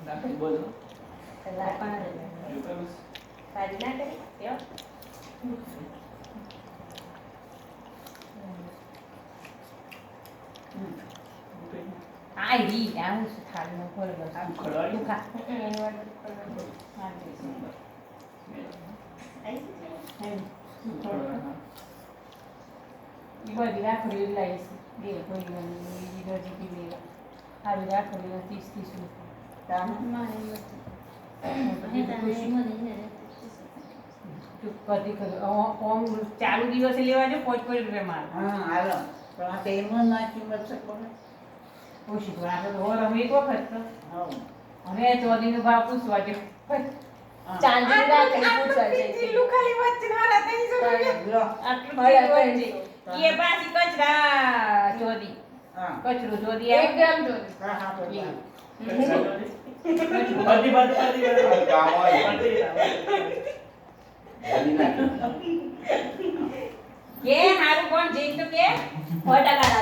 રાખી બોલો સારી ના કરી યો આઈ રી આવું છે થાળી નો ખોલ બસ આમ ખડાડી તું ખા એની વાત હા બધી રાખડી લાવીશ બે કોઈ રોજી પીવી આવી રાખડી 30 રૂપિયા કદી ઓમ ચાલુ દિવસે લેવા જો 5 રૂપિયા માલ હા હાલો પણ આ તેલમાં ના કિંમત છે કોને ઓછી તો આપણે તો ઓર અમે એક વખત તો હા હવે ચોદીનો ભાવ પૂછવા જો ચાંદી રાખડી પૂછવા છે ચીલું ખાલી વચ્ચે મારા 300 રૂપિયા લો આટલું ચીલું છે એ પાછી કચરા ચોદી હા કચરો ચોદી 1 ગ્રામ જોડી હા હા તો બધી કામ હોય બધી જલ્દી નાખી કે હારું કોણ જઈ તો કે 100%